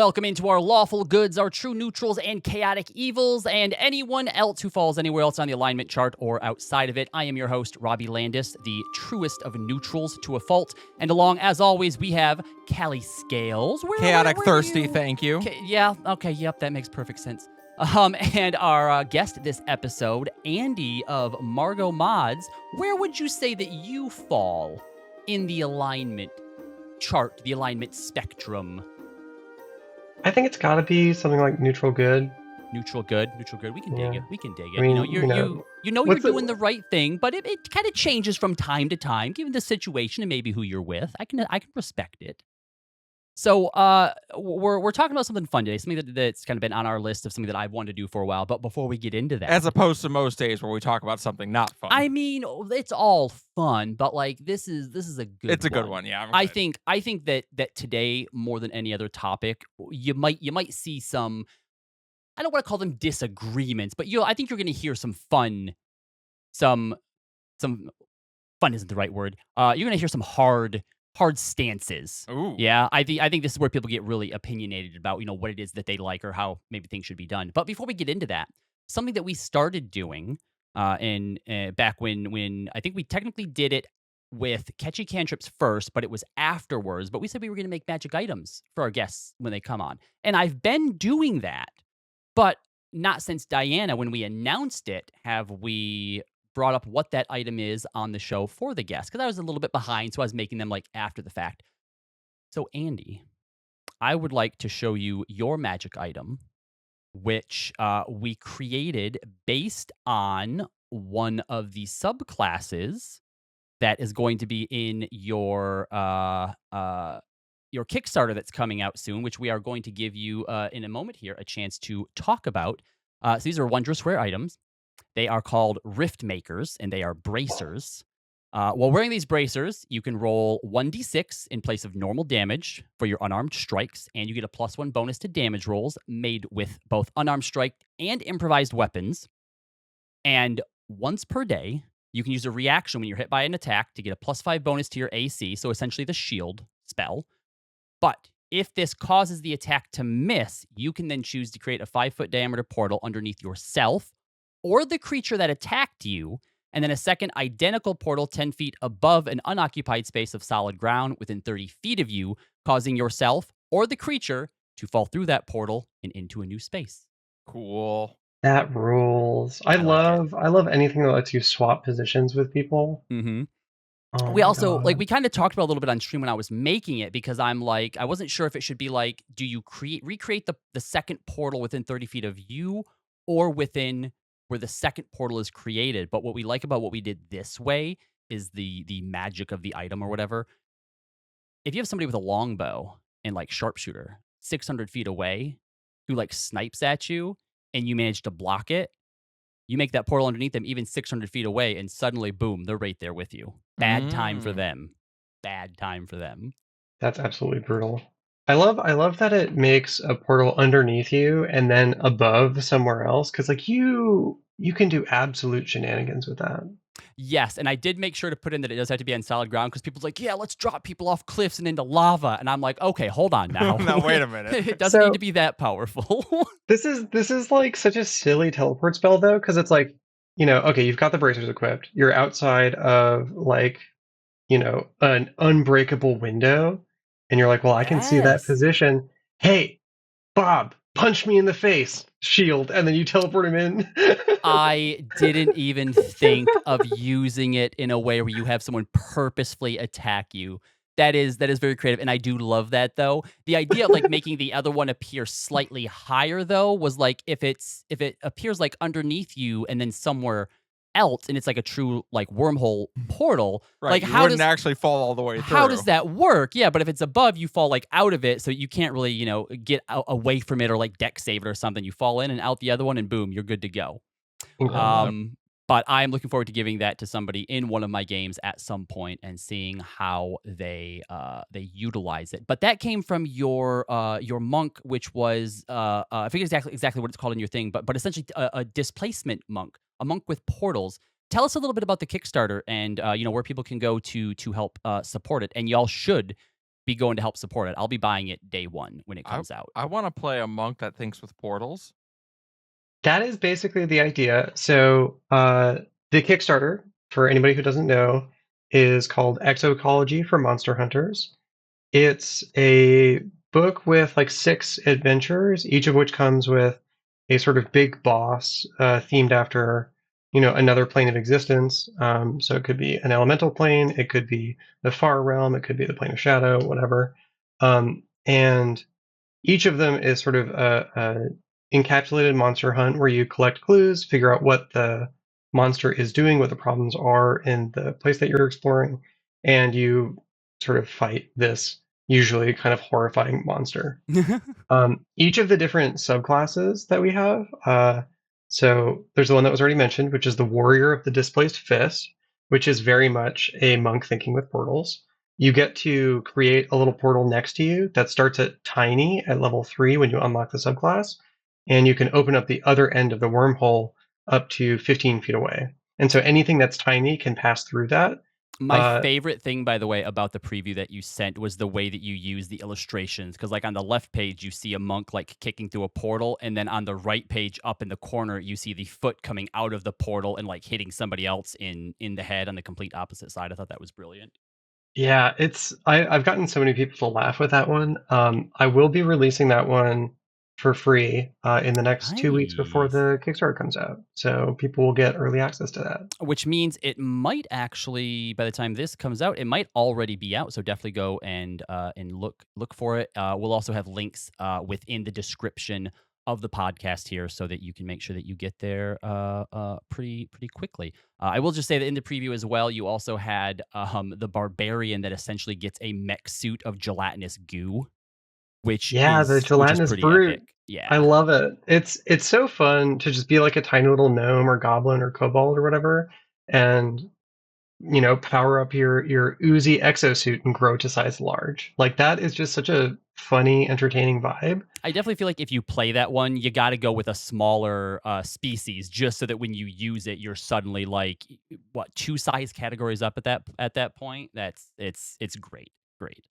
Welcome into our lawful goods, our true neutrals, and chaotic evils, and anyone else who falls anywhere else on the alignment chart or outside of it. I am your host, Robbie Landis, the truest of neutrals to a fault. And along, as always, we have Kali Scales. Chaotic thirsty, thank you. Yeah, okay, yep, that makes perfect sense. And our guest this episode, Andie of MargoMods. Where would you say that you fall in the alignment chart, the alignment spectrum? I think it's got to be something like neutral good. Neutral good. We can dig it. We can dig it. I mean, you're doing the right thing, but it kind of changes from time to time, given the situation and maybe who you're with. I can respect it. So we're talking about something fun today, something that's kind of been on our list of something that I've wanted to do for a while. But before we get into that, as opposed to most days where we talk about something not fun. I mean, it's all fun, but like this is a good. It's a good one, yeah. I think that today more than any other topic, you might see some. I don't want to call them disagreements, but I think you're going to hear some fun. Some fun isn't the right word. You're going to hear some hard stances. Ooh. Yeah, I think this is where people get really opinionated about, what it is that they like or how maybe things should be done. But before we get into that, something that we started doing back when I think we technically did it with catchy cantrips first, but it was afterwards. But we said we were going to make magic items for our guests when they come on. And I've been doing that, but not since Diana, when we announced it, have we brought up what that item is on the show for the guests, because I was a little bit behind, so I was making them like after the fact. So Andie, I would like to show you your magic item, which we created based on one of the subclasses that is going to be in your Kickstarter that's coming out soon, which we are going to give you in a moment here a chance to talk about. So these are Wondrous Rare items. They are called Rift Makers, and they are bracers. While wearing these bracers, you can roll 1d6 in place of normal damage for your unarmed strikes, and you get a +1 bonus to damage rolls made with both unarmed strike and improvised weapons. And once per day, you can use a reaction when you're hit by an attack to get a +5 bonus to your AC, so essentially the shield spell. But if this causes the attack to miss, you can then choose to create a 5-foot diameter portal underneath yourself or the creature that attacked you, and then a second identical portal 10 feet above an unoccupied space of solid ground within 30 feet of you, causing yourself or the creature to fall through that portal and into a new space. Cool. That rules. I love anything that lets you swap positions with people. Mm-hmm. Oh we also, we kind of talked about a little bit on stream when I was making it, because I'm like, I wasn't sure if it should be like, do you recreate the second portal within 30 feet of you or within where the second portal is created? But what we like about what we did this way is the magic of the item or whatever. If you have somebody with a longbow and like sharpshooter 600 feet away who like snipes at you and you manage to block it, you make that portal underneath them even 600 feet away, and suddenly, boom, they're right there with you. Bad time for them. Bad time for them. That's absolutely brutal. I love that it makes a portal underneath you and then above somewhere else, because like you can do absolute shenanigans with that. Yes, and I did make sure to put in that it does have to be on solid ground, because people's like, yeah, let's drop people off cliffs and into lava, and I'm like, okay, hold on now. Now wait a minute. It doesn't need to be that powerful. This is like such a silly teleport spell though, because it's like, okay, you've got the bracers equipped. You're outside of like, an unbreakable window, and you're like, well, I can see that position. Hey, Bob, punch me in the face, shield, and then you teleport him in. I didn't even think of using it in a way where you have someone purposefully attack you. That is very creative, and I do love that though. The idea of like making the other one appear slightly higher though was like if it appears like underneath you and then somewhere else, and it's like a true like wormhole portal. Right, like how wouldn't actually fall all the way through. How does that work? Yeah, but if it's above, you fall like out of it, so you can't really get away from it or like deck save it or something. You fall in and out the other one, and boom, you're good to go. But I'm looking forward to giving that to somebody in one of my games at some point and seeing how they utilize it. But that came from your monk, which was I forget exactly what it's called in your thing, but essentially a displacement monk, a monk with portals. Tell us a little bit about the Kickstarter and where people can go to help support it. And y'all should be going to help support it. I'll be buying it day one when it comes out. I want to play a monk that thinks with portals. That is basically the idea. So the Kickstarter, for anybody who doesn't know, is called Exocology for Monster Hunters. It's a book with like 6 adventures, each of which comes with a sort of big boss themed after, another plane of existence. So it could be an elemental plane, it could be the far realm, it could be the plane of shadow, whatever. And each of them is sort of a encapsulated monster hunt where you collect clues, figure out what the monster is doing, what the problems are in the place that you're exploring, and you sort of fight this usually kind of horrifying monster. Each of the different subclasses that we have, so there's the one that was already mentioned, which is the Warrior of the Displaced Fist, which is very much a monk thinking with portals. You get to create a little portal next to you that starts at tiny at level 3 when you unlock the subclass, and you can open up the other end of the wormhole up to 15 feet away. And so anything that's tiny can pass through that. My favorite thing, by the way, about the preview that you sent was the way that you use the illustrations. Because, like, on the left page, you see a monk, like, kicking through a portal. And then on the right page, up in the corner, you see the foot coming out of the portal and, like, hitting somebody else in the head on the complete opposite side. I thought that was brilliant. Yeah, I've gotten so many people to laugh with that one. I will be releasing that one for free in the next 2 weeks before Nice. the Kickstarter comes out. So people will get early access to that. Which means it might actually, by the time this comes out, it might already be out. So definitely go and look for it. We'll also have links within the description of the podcast here, so that you can make sure that you get there pretty quickly. I will just say that in the preview as well, you also had the barbarian that essentially gets a mech suit of gelatinous goo, which Yeah, the is gelatinous pretty brute. epic. Yeah. I love it. It's so fun to just be like a tiny little gnome or goblin or kobold or whatever, and power up your oozy exosuit and grow to size large. Like that is just such a funny, entertaining vibe. I definitely feel like if you play that one, you got to go with a smaller species, just so that when you use it, you're suddenly like, what, 2 size categories up at that point. It's great.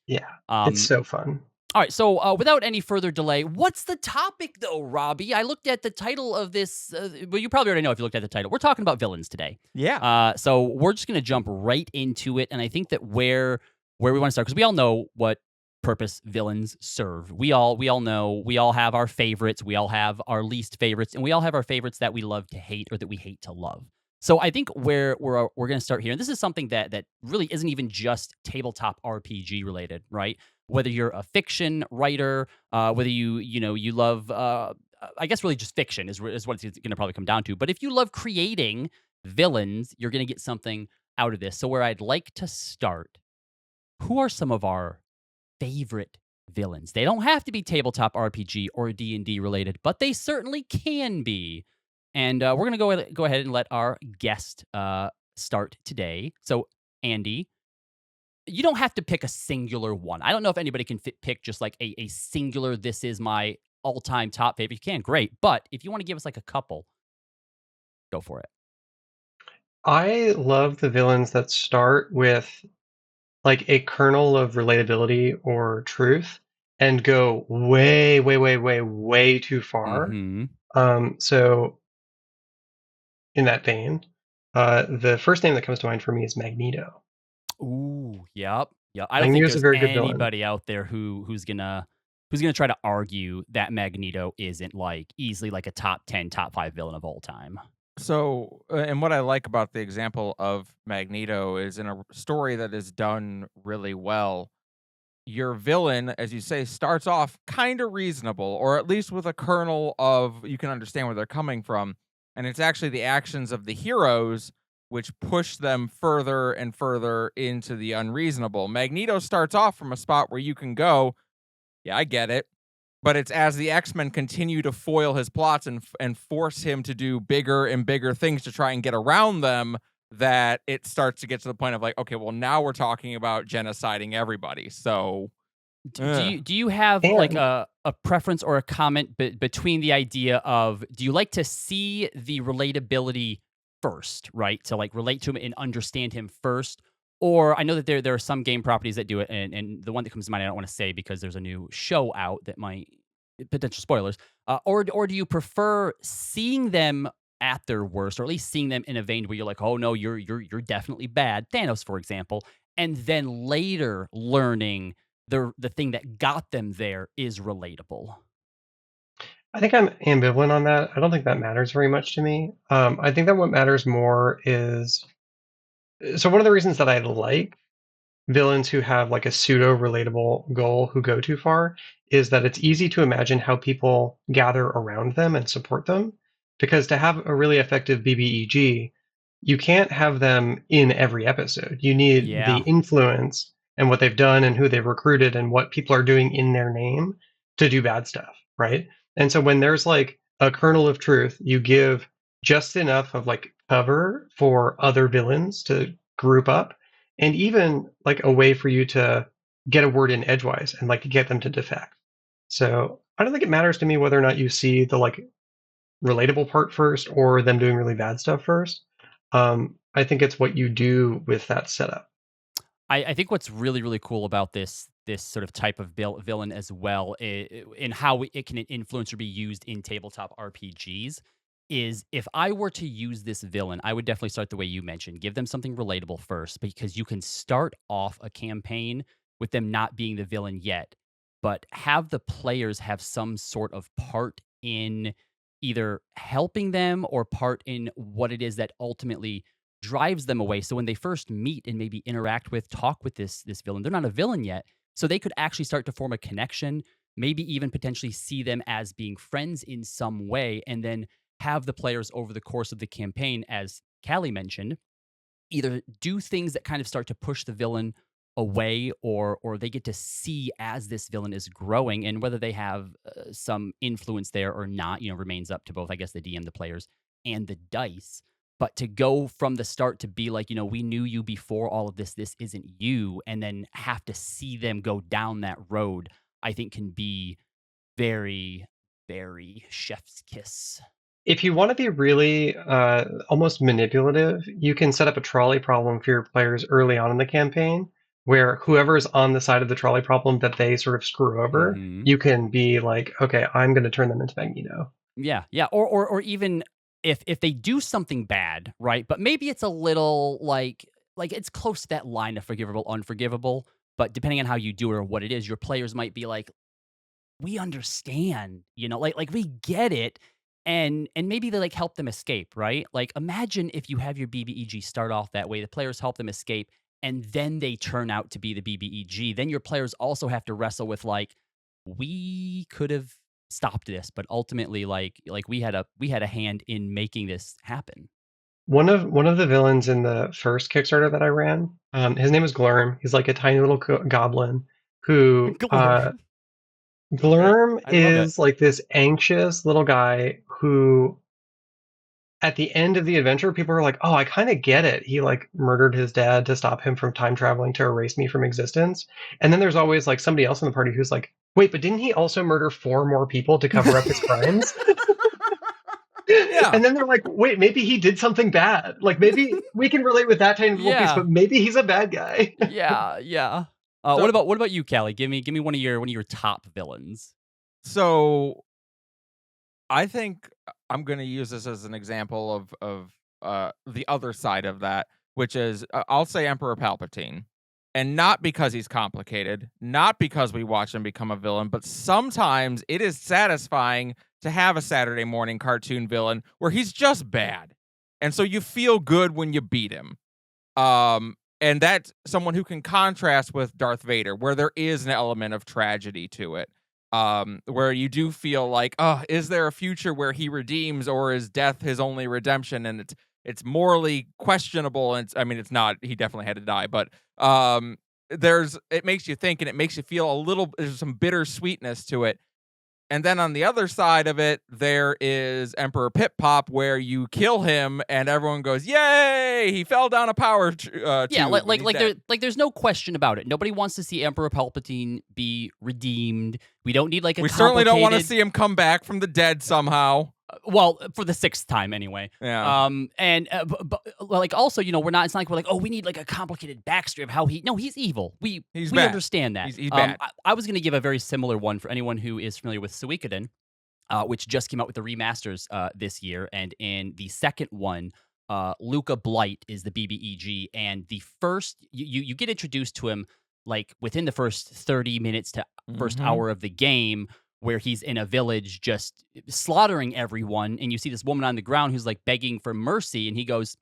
Yeah, it's so fun. All right, so without any further delay, what's the topic though, Robbie? I looked at the title of this. Well, you probably already know if you looked at the title. We're talking about villains today. Yeah. So we're just gonna jump right into it, and I think that where we want to start, because we all know what purpose villains serve. We all know. We all have our favorites. We all have our least favorites, and we all have our favorites that we love to hate or that we hate to love. So I think where we're going to start here, and this is something that really isn't even just tabletop RPG related, right? Whether you're a fiction writer, whether you love, I guess really just fiction is what it's going to probably come down to. But if you love creating villains, you're going to get something out of this. So where I'd like to start, who are some of our favorite villains? They don't have to be tabletop RPG or D&D related, but they certainly can be. And we're going to go ahead and let our guest start today. So, Andie, you don't have to pick a singular one. I don't know if anybody can pick just like a singular, this is my all-time top favorite. You can, great. But if you want to give us like a couple, go for it. I love the villains that start with like a kernel of relatability or truth and go way, way, way, way, way too far. So in that vein, the first name that comes to mind for me is Magneto. Ooh, yep. I don't think there's anybody out there who's gonna try to argue that Magneto isn't like easily like a top 10, top 5 villain of all time. So, and what I like about the example of Magneto is in a story that is done really well, your villain, as you say, starts off kind of reasonable, or at least with a kernel of you can understand where they're coming from. And it's actually the actions of the heroes which push them further and further into the unreasonable. Magneto starts off from a spot where you can go, yeah, I get it. But it's as the X-Men continue to foil his plots and force him to do bigger and bigger things to try and get around them that it starts to get to the point of like, okay, well, now we're talking about genociding everybody. So do you have like a preference or a comment between the idea of, do you like to see the relatability first, right? To like relate to him and understand him first? Or I know that there are some game properties that do it, and the one that comes to mind I don't want to say because there's a new show out that might potential spoilers. Or do you prefer seeing them at their worst, or at least seeing them in a vein where you're like, oh no, you're definitely bad, Thanos, for example, and then later learning the thing that got them there is relatable. I think I'm ambivalent on that. I don't think that matters very much to me. I think that what matters more is so one of the reasons that I like villains who have like a pseudo relatable goal who go too far is that it's easy to imagine how people gather around them and support them. Because to have a really effective BBEG, you can't have them in every episode. You need the Yeah. influence and what they've done and who they've recruited and what people are doing in their name to do bad stuff, right? And so when there's like a kernel of truth, you give just enough of like cover for other villains to group up and even like a way for you to get a word in edgewise and like get them to defect. So I don't think it matters to me whether or not you see the like relatable part first or them doing really bad stuff first. I think it's what you do with that setup. I think what's really, really cool about this sort of type of villain as well, in how it can influence or be used in tabletop RPGs, is if I were to use this villain, I would definitely start the way you mentioned. Give them something relatable first, because you can start off a campaign with them not being the villain yet, but have the players have some sort of part in either helping them or part in what it is that ultimately drives them away. So when they first meet and maybe interact with, talk with this villain, they're not a villain yet. So they could actually start to form a connection, maybe even potentially see them as being friends in some way, and then have the players over the course of the campaign, as Kali mentioned, either do things that kind of start to push the villain away, or they get to see as this villain is growing, and whether they have some influence there or not, remains up to both, I guess, the DM, the players, and the dice. But to go from the start to be like, we knew you before all of this isn't you, and then have to see them go down that road, I think can be very, very chef's kiss. If you want to be really almost manipulative, you can set up a trolley problem for your players early on in the campaign, where whoever's on the side of the trolley problem that they sort of screw over, Hmm. you can be like, okay, I'm going to turn them into Magneto. Yeah, yeah, or even if they do something bad, right? But maybe it's a little like it's close to that line of forgivable, unforgivable. But depending on how you do it or what it is, your players might be like, "We understand," like we get it, and maybe they like help them escape, right? Like imagine if you have your BBEG start off that way, the players help them escape, and then they turn out to be the BBEG. Then your players also have to wrestle with like, we could have stopped this, but ultimately, like we had a hand in making this happen. One of the villains in the first Kickstarter that I ran, his name is Glurm. He's like a tiny little goblin who Glorm. Okay, Glurm I love it. is like this anxious little guy who at the end of the adventure, people are like, "Oh, I kind of get it. He like murdered his dad to stop him from time traveling to erase me from existence." And then there's always like somebody else in the party who's like, "Wait, but didn't he also murder 4 more people to cover up his crimes?" Yeah. And then they're like, "Wait, maybe he did something bad. Like maybe we can relate with that tiny little piece, Yeah, but maybe he's a bad guy." yeah, yeah. What So about you, Callie? Give me one of your top villains. so I think I'm going to use this as an example of the other side of that, which is I'll say Emperor Palpatine, and not because he's complicated, not because we watch him become a villain, but sometimes it is satisfying to have a Saturday morning cartoon villain where he's just bad, and so you feel good when you beat him. And that's someone who can contrast with Darth Vader, where there is an element of tragedy to it. Where you do feel like, oh, is there a future where he redeems, or is death his only redemption? And it's morally questionable. And I mean, it's not. He definitely had to die, but it makes you think, and it makes you feel a little. There's some bittersweetness to it. And then on the other side of it, there is Emperor Pip Pop, where you kill him and everyone goes, "Yay! He fell down a power Yeah, tube and he's dead." there's no question about it. Nobody wants to see Emperor Palpatine be redeemed. We don't need like a We certainly don't want to complicated. see him come back from the dead somehow. Well, for the 6th time anyway. Yeah. And but like also, we're not. It's not like we're like, oh, we need like a complicated backstory of how he. No, he's evil. He's We bad. understand that. He's bad. I was going to give a very similar one for anyone who is familiar with Suikoden, which just came out with the remasters this year, and in the second one. Luca Blight is the BBEG, and the first you get introduced to him like within the first 30 minutes to first Mhm. hour of the game, where he's in a village just slaughtering everyone, and you see this woman on the ground who's like begging for mercy, and he goes,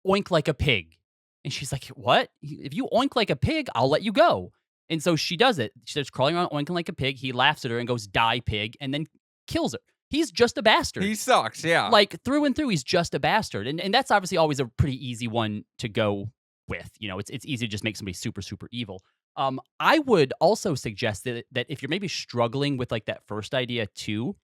"Oink like a pig," and she's like, "What? If you oink like a pig, I'll let you go." And so she does it. She starts crawling around oinking like a pig. He laughs at her and goes, "Die, pig," and then kills her. He's just a bastard. He sucks, yeah. Like through and through, he's just a bastard, and that's obviously always a pretty easy one to go with. It's easy to just make somebody super super evil. I would also suggest that if you're maybe struggling with like that first idea too,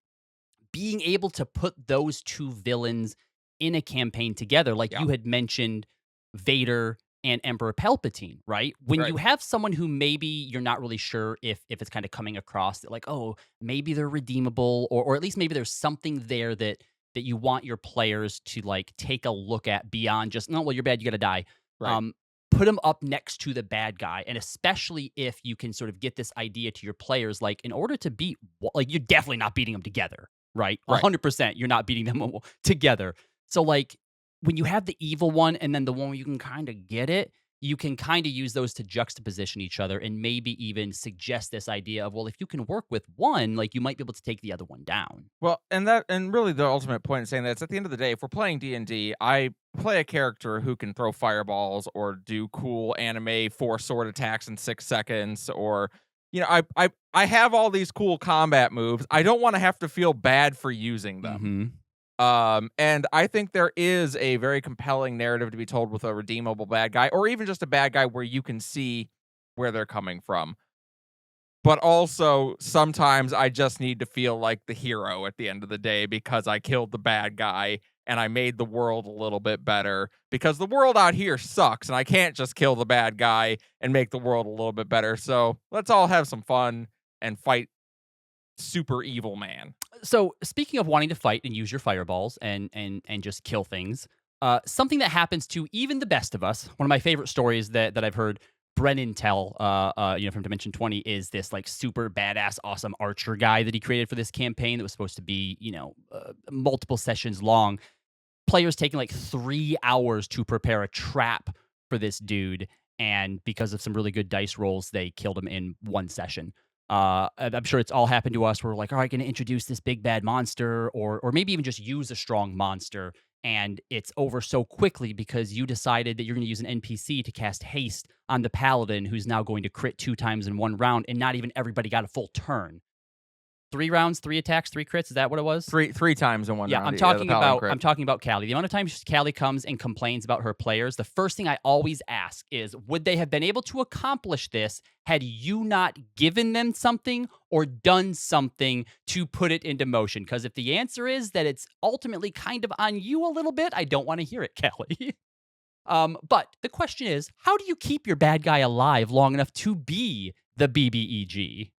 being able to put those two villains in a campaign together, like Yeah. you had mentioned, Vader and Emperor Palpatine, right? When Right. you have someone who maybe you're not really sure if it's kind of coming across that like, oh, maybe they're redeemable, or at least maybe there's something there that you want your players to like take a look at beyond just, no, well, you're bad, you gotta die. Right. Put them up next to the bad guy, and especially if you can sort of get this idea to your players, like in order to beat, like you're definitely not beating them together, right? Right. 100%, you're not beating them together. So like when you have the evil one and then the one where you can kind of get it, you can kind of use those to juxtaposition each other and maybe even suggest this idea of, well, if you can work with one, like you might be able to take the other one down. Well, and really the ultimate point in saying that is at the end of the day, if we're playing D&D, I play a character who can throw fireballs or do cool anime 4 sword attacks in 6 seconds, or I have all these cool combat moves. I don't want to have to feel bad for using them. Mhm. And I think there is a very compelling narrative to be told with a redeemable bad guy, or even just a bad guy where you can see where they're coming from. But also, sometimes I just need to feel like the hero at the end of the day because I killed the bad guy and I made the world a little bit better, because the world out here sucks and I can't just kill the bad guy and make the world a little bit better. So let's all have some fun and fight super evil man. So speaking of wanting to fight and use your fireballs and just kill things, something that happens to even the best of us. One of my favorite stories that I've heard Brennan tell, from Dimension 20, is this like super badass, awesome archer guy that he created for this campaign that was supposed to be, multiple sessions long. Players taking like 3 hours to prepare a trap for this dude, and because of some really good dice rolls, they killed him in 1 session. I'm sure it's all happened to us. We're like, all right, going to introduce this big bad monster, or maybe even just use a strong monster, and it's over so quickly because you decided that you're going to use an NPC to cast haste on the paladin, who's now going to crit 2 times in 1 round, and not even everybody got a full turn. 3 rounds, 3 attacks, 3 crits. Is that what it was? Three times in 1 Yeah, round. I'm talking about Kali. The amount of times Kali comes and complains about her players, the first thing I always ask is, would they have been able to accomplish this had you not given them something or done something to put it into motion? Because if the answer is that it's ultimately kind of on you a little bit, I don't want to hear it, Kali. But the question is, how do you keep your bad guy alive long enough to be the BBEG?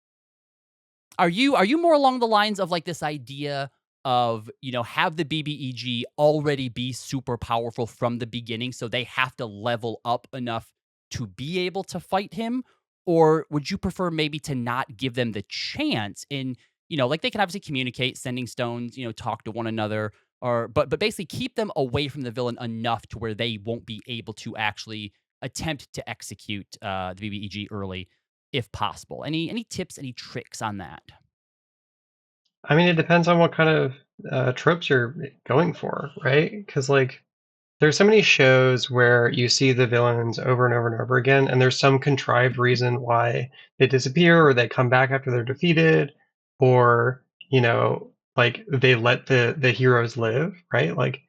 Are you more along the lines of like this idea of, have the BBEG already be super powerful from the beginning, so they have to level up enough to be able to fight him? Or would you prefer maybe to not give them the chance in, like they can obviously communicate, sending stones, talk to one another, but basically keep them away from the villain enough to where they won't be able to actually attempt to execute the BBEG early, if possible. Any tips, any tricks on that? I mean, it depends on what kind of tropes you're going for, right? Because like, there's so many shows where you see the villains over and over and over again, and there's some contrived reason why they disappear or they come back after they're defeated, or like they let the heroes live, right? Like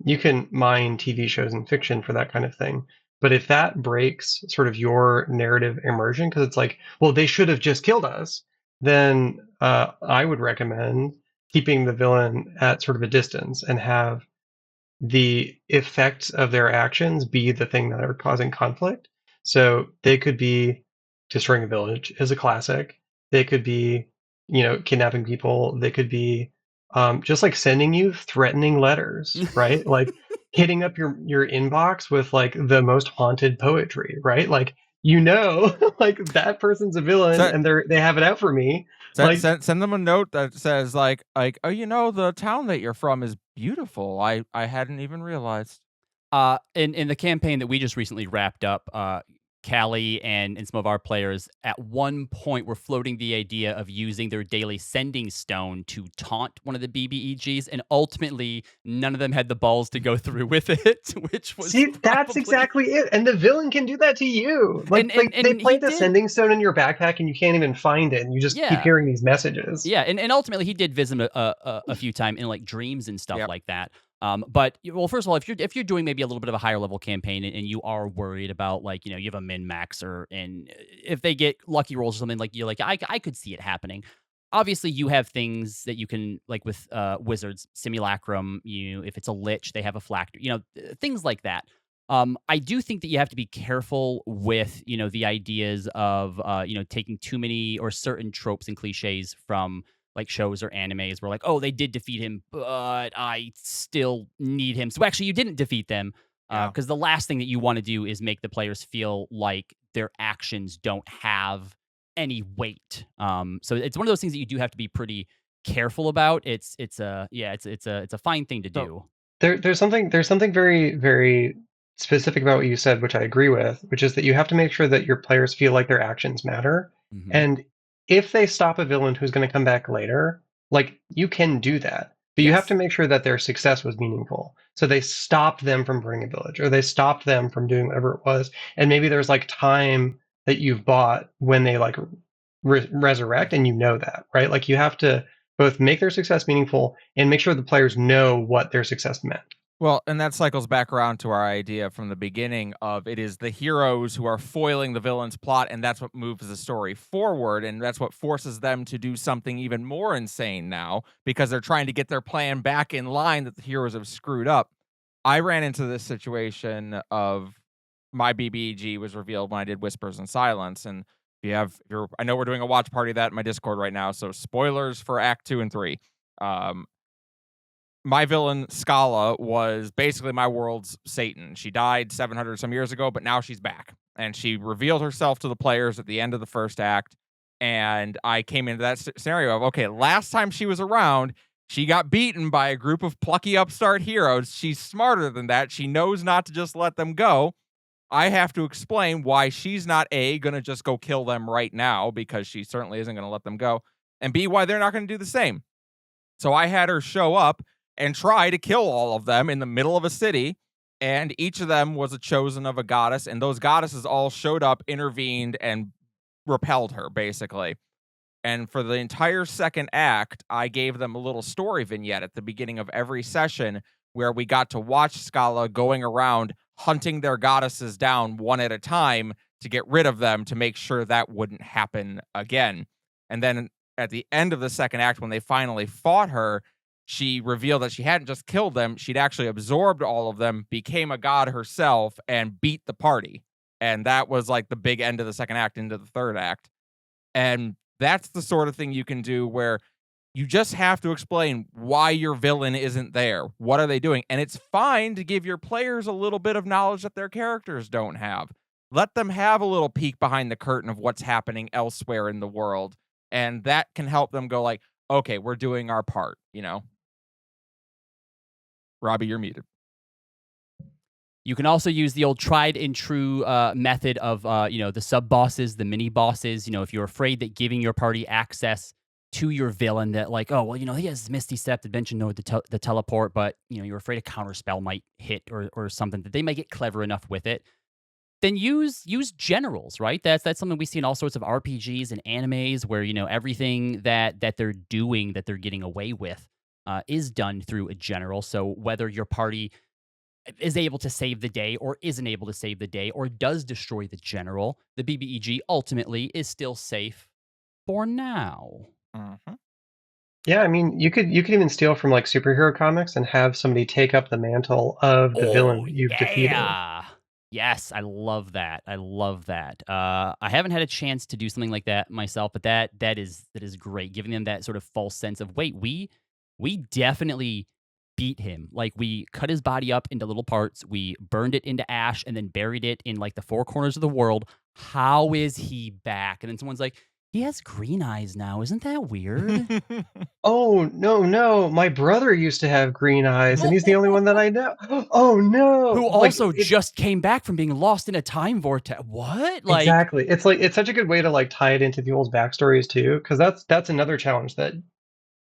you can mine TV shows and fiction for that kind of thing. But if that breaks sort of your narrative immersion, because it's like, well, they should have just killed us, then I would recommend keeping the villain at sort of a distance and have the effects of their actions be the thing that are causing conflict. So they could be destroying a village is a classic. They could be, kidnapping people. They could be just like sending you threatening letters, right? Like hitting up your inbox with like the most haunted poetry, right? Like like that person's a villain Send, and they have it out for me. send, Like send, send them a note that says oh, the town that you're from is beautiful. I hadn't even realized. In the campaign that we just recently wrapped up, Kali and some of our players at one point were floating the idea of using their daily sending stone to taunt one of the BBEGs, and ultimately none of them had the balls to go through with it, which was see, that's probably exactly it. And the villain can do that to you. Like they and he plant a did. sending stone in your backpack and you can't even find it, and you just keep Yeah. hearing these messages. Yeah, and ultimately he did visit him a few times in like dreams and stuff Yep. like that. But well, first of all, if you're doing maybe a little bit of a higher level campaign and you are worried about like you have a min maxer and if they get lucky rolls or something like you're like I could see it happening. Obviously, you have things that you can like with wizards simulacrum. If it's a lich, they have a flactor. Things like that. I do think that you have to be careful with, the ideas of, taking too many or certain tropes and cliches from like shows or animes where like, oh, they did defeat him, but I still need him. So actually, you didn't defeat them Yeah. because the last thing that you want to do is make the players feel like their actions don't have any weight. So it's one of those things that you do have to be pretty careful about. It's a fine thing to So do. There's something very, very specific about what you said, which I agree with, which is that you have to make sure that your players feel like their actions matter. Hmm. And if they stop a villain who's going to come back later, like you can do that, but you have to Yes. make sure that their success was meaningful. So they stopped them from burning a village, or they stopped them from doing whatever it was. And maybe there's like time that you've bought when they like resurrect, and you know that, right? Like you have to both make their success meaningful and make sure the players know what their success meant. Well, and that cycles back around to our idea from the beginning of it is the heroes who are foiling the villain's plot, and that's what moves the story forward, and that's what forces them to do something even more insane now because they're trying to get their plan back in line that the heroes have screwed up. I ran into this situation of my BBEG was revealed when I did Whispers and Silence, and I know we're doing a watch party of that in my Discord right now, so spoilers for Act 2 and 3. My villain, Scala, was basically my world's Satan. She died 700 some years ago, but now she's back. And she revealed herself to the players at the end of the first act. And I came into that scenario of, okay, last time she was around, she got beaten by a group of plucky upstart heroes. She's smarter than that. She knows not to just let them go. I have to explain why she's not A, going to just go kill them right now, because she certainly isn't going to let them go, and B, why they're not going to do the same. So I had her show up and try to kill all of them in the middle of a city, and each of them was a chosen of a goddess, and those goddesses all showed up, intervened, and repelled her, basically. And for the entire second act, I gave them a little story vignette at the beginning of every session where we got to watch Scala going around hunting their goddesses down one at a time to get rid of them to make sure that wouldn't happen again. And then at the end of the second act, when they finally fought her, she revealed that she hadn't just killed them, she'd actually absorbed all of them, became a god herself, and beat the party. And that was like the big end of the second act into the third act. And that's the sort of thing you can do where you just have to explain why your villain isn't there. What are they doing? And it's fine to give your players a little bit of knowledge that their characters don't have. Let them have a little peek behind the curtain of what's happening elsewhere in the world. And that can help them go like, okay, we're doing our part, Robbie, you're muted. You can also use the old tried and true method of, the sub bosses, the mini bosses. If you're afraid that giving your party access to your villain, that like, oh, well, he has Misty Step, Dimension Node, the teleport, but you're afraid a counterspell might hit or something that they might get clever enough with it. Then use generals, right? That's something we see in all sorts of RPGs and animes where everything that they're doing, that they're getting away with, is done through a general. So whether your party is able to save the day or isn't able to save the day or does destroy the general, the BBEG ultimately is still safe for now. Mm-hmm. Yeah, I mean, you could even steal from like superhero comics and have somebody take up the mantle of the villain Oh, that you've defeated. yeah. Yes, I love that. I love that. I haven't had a chance to do something like that myself, but that is great, giving them that sort of false sense of, wait, we we definitely beat him. Like, we cut his body up into little parts, we burned it into ash, and then buried it in, like, the four corners of the world. How is he back? And then someone's like, he has green eyes now. Isn't that weird? Oh, no, my brother used to have green eyes, and he's the only one that I know. Oh, no. Who Like, also just came back from being lost in a time vortex. What? Like, exactly. It's like, it's such a good way to like tie it into people's backstories too, because that's another challenge that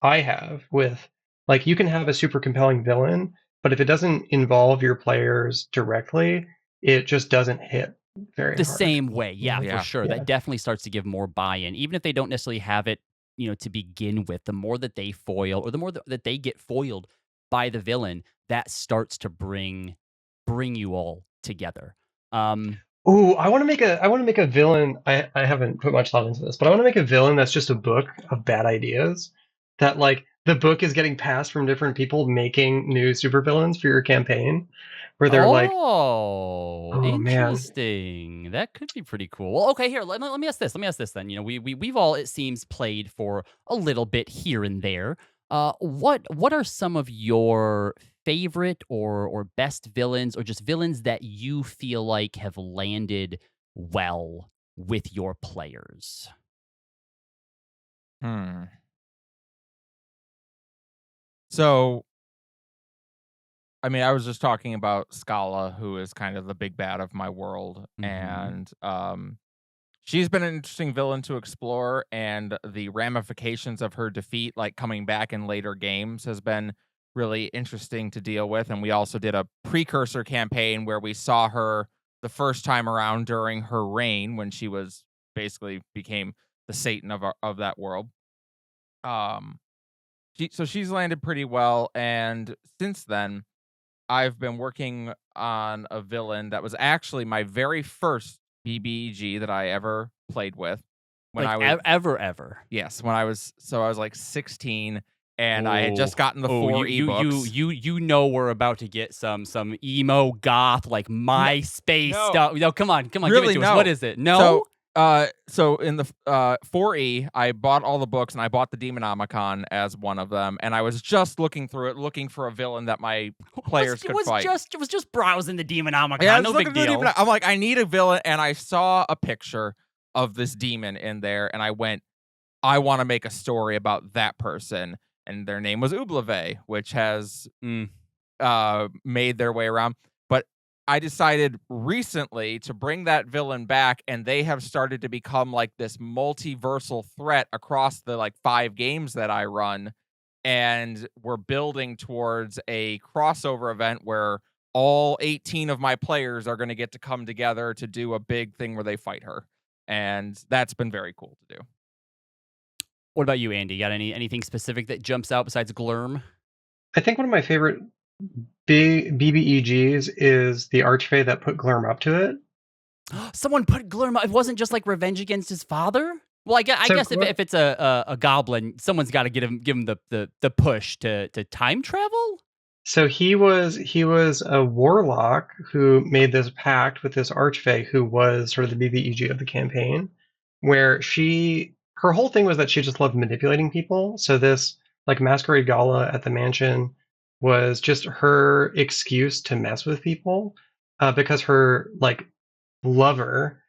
I have with, like, you can have a super compelling villain, but if it doesn't involve your players directly, it just doesn't hit very the hard. same way. Yeah, Yeah. for sure. Yeah. That definitely starts to give more buy-in, even if they don't necessarily have it, to begin with. The more that they foil, or the more that they get foiled by the villain, that starts to bring you all together. Ooh, I want to make a villain. I haven't put much thought into this, but I want to make a villain that's just a book of bad ideas. That like the book is getting passed from different people making new supervillains for your campaign, where they're like, Oh, oh man, interesting. That could be pretty cool. Well, okay, here, let me ask this. Let me ask this then. We've all, it seems, played for a little bit here and there. What are some of your favorite or best villains, or just villains that you feel like have landed well with your players? Hmm. So, I mean, I was just talking about Scala, who is kind of the big bad of my world, Mhm. and she's been an interesting villain to explore, and the ramifications of her defeat, like coming back in later games, has been really interesting to deal with. And we also did a precursor campaign where we saw her the first time around during her reign, when she was basically became the Satan of that world. Um, so she's landed pretty well, and since then, I've been working on a villain that was actually my very first BBEG that I ever played with when Like, I was ever. yes, when I was I was like 16, and I had Oh, just gotten the oh, 4 ebooks. we're about to get some emo goth, like No, MySpace no, stuff. No, come on, give it really to us. What no. is it? No? So so in the 4E, I bought all the books, and I bought the Demonomicon as one of them, and I was just looking through it, looking for a villain that my players could fight. It was just browsing the Demonomicon. Yeah, I was No looking big through the deal. I'm like, I need a villain, and I saw a picture of this demon in there, and I went, I want to make a story about that person, and their name was Ublave, which has Mm. made their way around. But I decided recently to bring that villain back, and they have started to become like this multiversal threat across the like 5 games that I run, and we're building towards a crossover event where all 18 of my players are going to get to come together to do a big thing where they fight her, and that's been very cool to do. What about you, Andy? Got anything specific that jumps out besides Glurm? I think one of my favorite big BBEGs is the Archfey that put Glurm up to it. Someone put Glurm. It wasn't just like revenge against his father. Well, I So guess if it's a goblin, someone's got to give him the push to time travel. So he was a warlock who made this pact with this archfey who was sort of the BBEG of the campaign, where her whole thing was that she just loved manipulating people. So this like masquerade gala at the mansion was just her excuse to mess with people, because her like lover,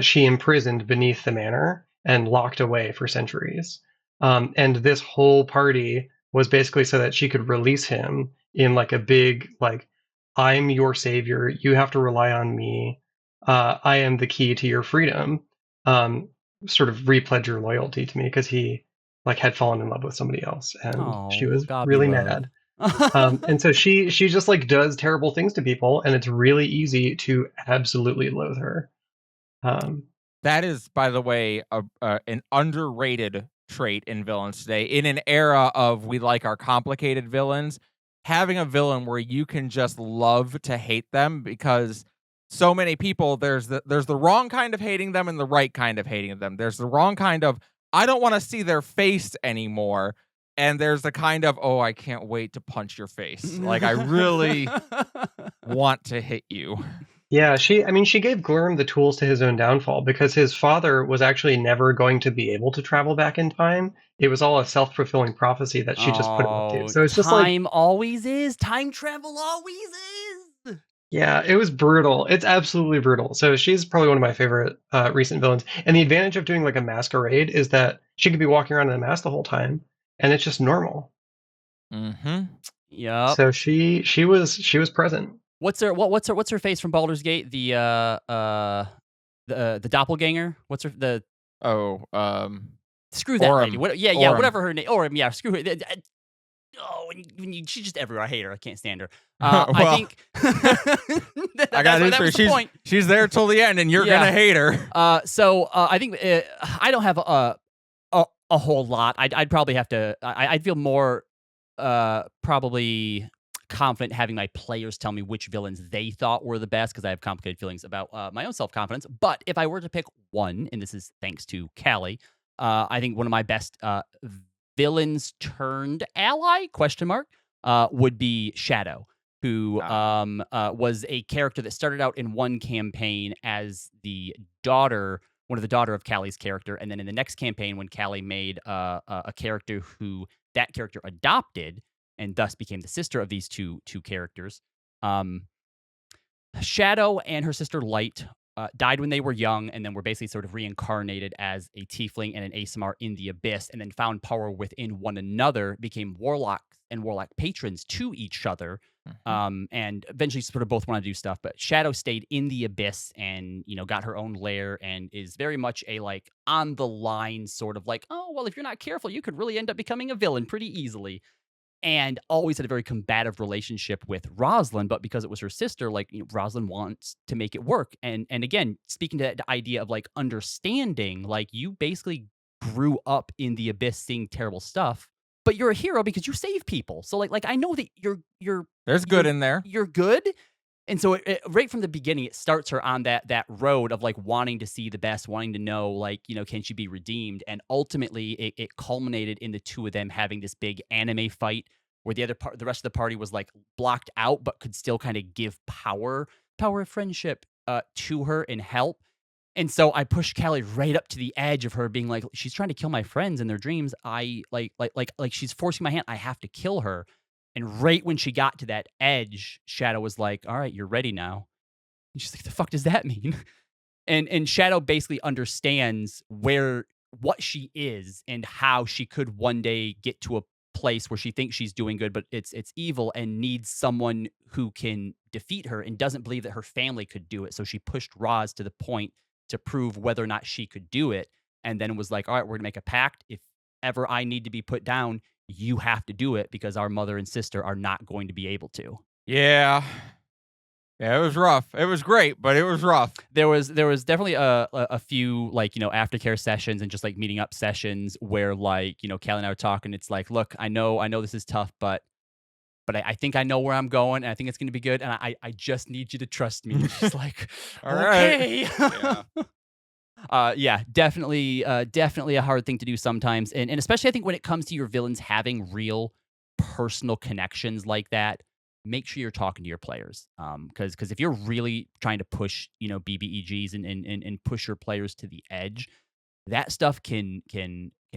she imprisoned beneath the manor and locked away for centuries. And this whole party was basically so that she could release him in like a big, like, I'm your savior. You have to rely on me. I am the key to your freedom. Um, Sort of repledge your loyalty to me because he like had fallen in love with somebody else, and she Oh, was Gobby really love. mad. And so she just like does terrible things to people, and it's really easy to absolutely loathe her. Um, That is, by the way, an underrated trait in villains today. In an era of we like our complicated villains, having a villain where you can just love to hate them, because so many people, there's the wrong kind of hating them and the right kind of hating them. There's the wrong kind of, I don't want to see their face anymore, and there's the kind of, oh, I can't wait to punch your face. Like, I really want to hit you. Yeah, she gave Glurm the tools to his own downfall because his father was actually never going to be able to travel back in time. It was all a self-fulfilling prophecy that she just put him up to. Oh, So it's just like, time always is. Time travel always is. yeah, it was brutal. It's absolutely brutal. So she's probably one of my favorite recent villains. And the advantage of doing like a masquerade is that she could be walking around in a mask the whole time, and it's just normal. Mm-hmm. Yep. So she was present. What's her face from Baldur's Gate? The doppelganger. What's her the Oh, screw that lady. Orem. What? Yeah, Orem. whatever her name. Or yeah, screw her. Oh, she's just everywhere. I hate her. I can't stand her. I Well, think I got that news for was you. the point. She's there till the end, and you're Yeah. gonna hate her. So I think I don't have a whole lot. I'd probably have to. I'd feel more probably confident having my players tell me which villains they thought were the best because I have complicated feelings about my own self confidence. But if I were to pick one, and this is thanks to Kali, I think one of my best villains turned ally question mark would be Shadow, who was a character that started out in one campaign as the daughter, one of the daughter of Kali's character, and then in the next campaign when Kali made a character who that character adopted and thus became the sister of these two characters. Shadow and her sister Light died when they were young, and then were basically sort of reincarnated as a tiefling and an Aasimar in the abyss, and then found power within one another, became warlocks and warlock patrons to each other, and eventually sort of both want to do stuff. But Shadow stayed in the abyss and got her own lair, and is very much a like on the line sort of like, oh well, if you're not careful, you could really end up becoming a villain pretty easily. And always had a very combative relationship with Rosalind, but because it was her sister, like Rosalind wants to make it work. And again, speaking to that idea of like understanding, like you basically grew up in the abyss seeing terrible stuff, but you're a hero because you save people. So like I know that There's good in there. you're good. And so right from the beginning, it starts her on that road of like wanting to see the best, wanting to know like, can she be redeemed? And ultimately it culminated in the two of them having this big anime fight where the rest of the party was like blocked out, but could still kind of give power of friendship to her and help. And so I pushed Kali right up to the edge of her being like, she's trying to kill my friends in their dreams. I like she's forcing my hand. I have to kill her. And right when she got to that edge, Shadow was like, all right, you're ready now. And she's like, the fuck does that mean? And Shadow basically understands what she is and how she could one day get to a place where she thinks she's doing good, but it's evil and needs someone who can defeat her, and doesn't believe that her family could do it. So she pushed Roz to the point to prove whether or not she could do it. And then was like, all right, we're gonna make a pact. If ever I need to be put down, you have to do it because our mother and sister are not going to be able to. Yeah. Yeah, it was rough. It was great, but it was rough. There was definitely a few like aftercare sessions and just like meeting up sessions where like Kali and I were talking. It's like, look, I know this is tough, but I think I know where I'm going, and I think it's going to be good, and I just need you to trust me. She's like, All okay. right. Yeah, definitely a hard thing to do sometimes, and especially I think when it comes to your villains having real personal connections like that, make sure you're talking to your players, because if you're really trying to push BBEGs and push your players to the edge, that stuff can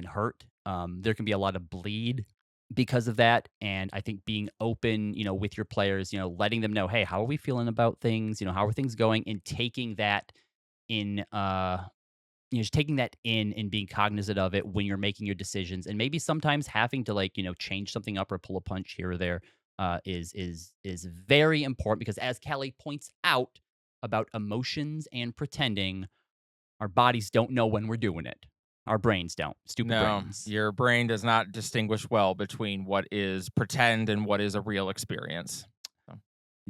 hurt. There can be a lot of bleed because of that, and I think being open, with your players, letting them know, hey, how are we feeling about things? How are things going, and taking that in just taking that in and being cognizant of it when you're making your decisions, and maybe sometimes having to like change something up or pull a punch here or there is very important, because as Kali points out about emotions and pretending, our bodies don't know when we're doing it. Our brains don't. Stupid No, brains. your brain does not distinguish well between what is pretend and what is a real experience.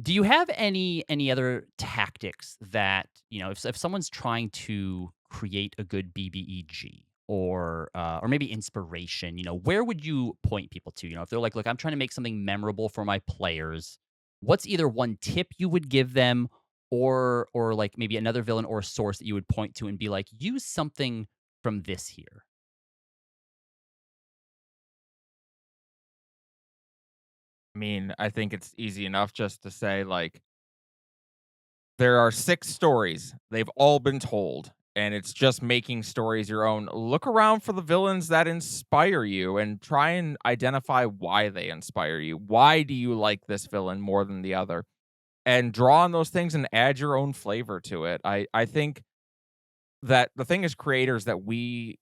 Do you have any other tactics that, if someone's trying to create a good BBEG, or maybe inspiration, where would you point people to? If they're like, look, I'm trying to make something memorable for my players, what's either one tip you would give them, or like maybe another villain or a source that you would point to and be like, use something from this here? I mean, I think it's easy enough just to say, like, There are 6 stories. They've all been told, and it's just making stories your own. Look around for the villains that inspire you and try and identify why they inspire you. Why do you like this villain more than the other? And draw on those things and add your own flavor to it. I think that the thing as creators that we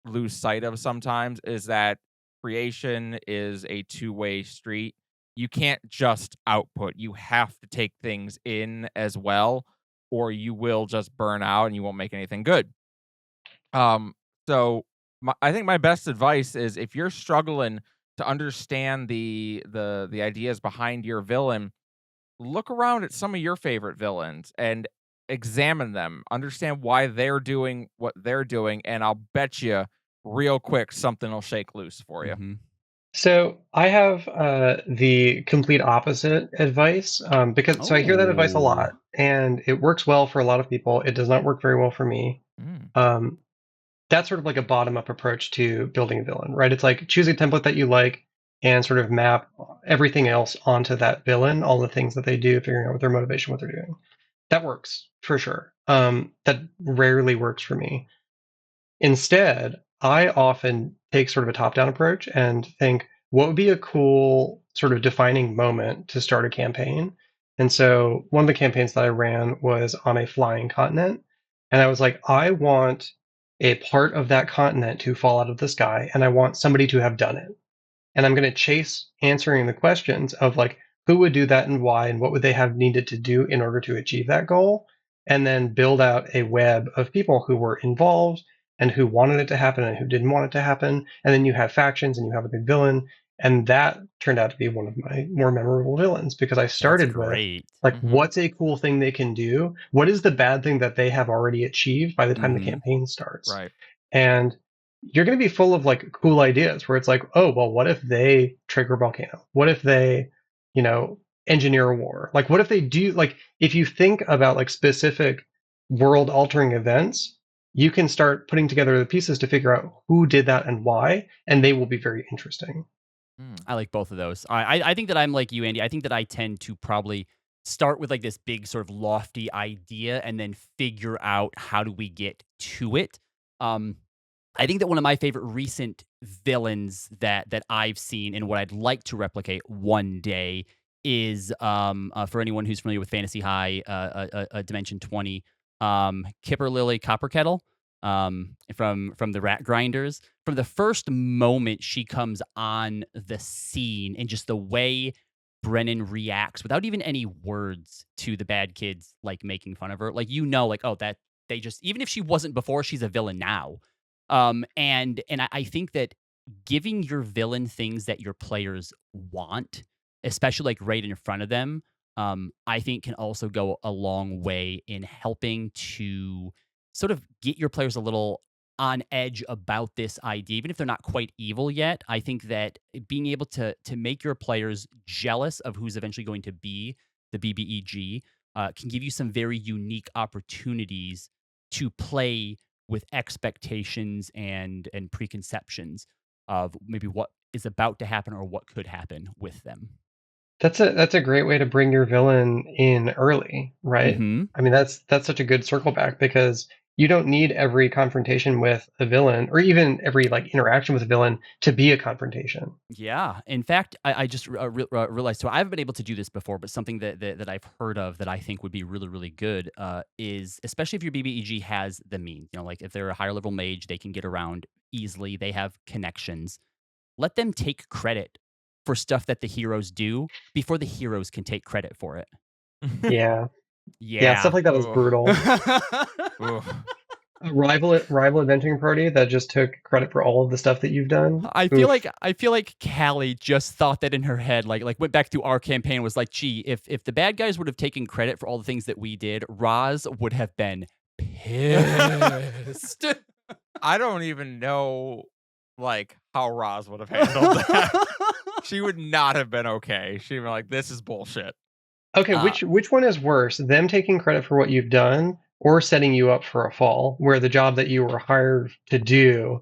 lose sight of sometimes is that creation is a two-way street. You can't just output. You have to take things in as well, or you will just burn out and you won't make anything good. Um, so I think my best advice is if you're struggling to understand the ideas behind your villain, look around at some of your favorite villains and examine them. Understand why they're doing what they're doing, and I'll bet you real quick something will shake loose for you. Mhm. So I have the complete opposite advice because so I hear that advice a Oh. lot, and it works well for a lot of people. It does not work very well for me. Mm. Um, that's sort of like a bottom-up approach to building a villain, right? It's like choose a template that you like and sort of map everything else onto that villain, all the things that they do, figuring out what their motivation, what they're doing. That works for sure. That rarely works for me. Instead, I often take sort of a top-down approach and think, what would be a cool sort of defining moment to start a campaign? And so one of the campaigns that I ran was on a flying continent. And I was like, I want a part of that continent to fall out of the sky, and I want somebody to have done it. And I'm going to chase answering the questions of like who would do that and why and what would they have needed to do in order to achieve that goal, and then build out a web of people who were involved and who wanted it to happen and who didn't want it to happen. And then you have factions and you have a big villain. And that turned out to be one of my more memorable villains because I That's started with great. like, Mhm. what's a cool thing they can do? What is the bad thing that they have already achieved by the time the Mhm. campaign starts? Right. And you're going to be full of like cool ideas where it's like, oh, well, what if they trigger a volcano? What if they, engineer a war? Like, what if they do, like, if you think about like specific world altering events, you can start putting together the pieces to figure out who did that and why, and they will be very interesting. Mm. I like both of those. I think that I'm like you, Andy. I think that I tend to probably start with like this big sort of lofty idea and then figure out how do we get to it. Um, I think that one of my favorite recent villains that I've seen and what I'd like to replicate one day is for anyone who's familiar with Fantasy High, Dimension 20, Kipper Lily Copperkettle, from the Rat Grinders. From the first moment she comes on the scene and just the way Brennan reacts without even any words to the bad kids like making fun of her, like like, oh, that they just, even if she wasn't before, she's a villain now. And I think that giving your villain things that your players want, especially like right in front of them, I think can also go a long way in helping to sort of get your players a little on edge about this idea, even if they're not quite evil yet. I think that being able to make your players jealous of who's eventually going to be the BBEG can give you some very unique opportunities to play with expectations and preconceptions of maybe what is about to happen or what could happen with them. That's a great way to bring your villain in early, right? Mm-hmm. I mean, that's such a good circle back because you don't need every confrontation with a villain or even every like interaction with a villain to be a confrontation. Yeah. In fact, I just realized, so I haven't been able to do this before, but something that I've heard of that I think would be really, really good is, especially if your BBEG has the means, like if they're a higher level mage, they can get around easily, they have connections. Let them take credit for stuff that the heroes do before the heroes can take credit for it. Yeah. Yeah, stuff Yeah. like that is Ugh. brutal. Ugh. A rival adventuring party that just took credit for all of the stuff that you've done. Oof. I feel like Kali just thought that in her head, like went back to our campaign, was like, gee, if the bad guys would have taken credit for all the things that we did, Roz would have been pissed. I don't even know like how Roz would have handled that. She would not have been okay. She'd be like, "This is bullshit." Okay, uh, which one is worse? Them taking credit for what you've done or setting you up for a fall where the job that you were hired to do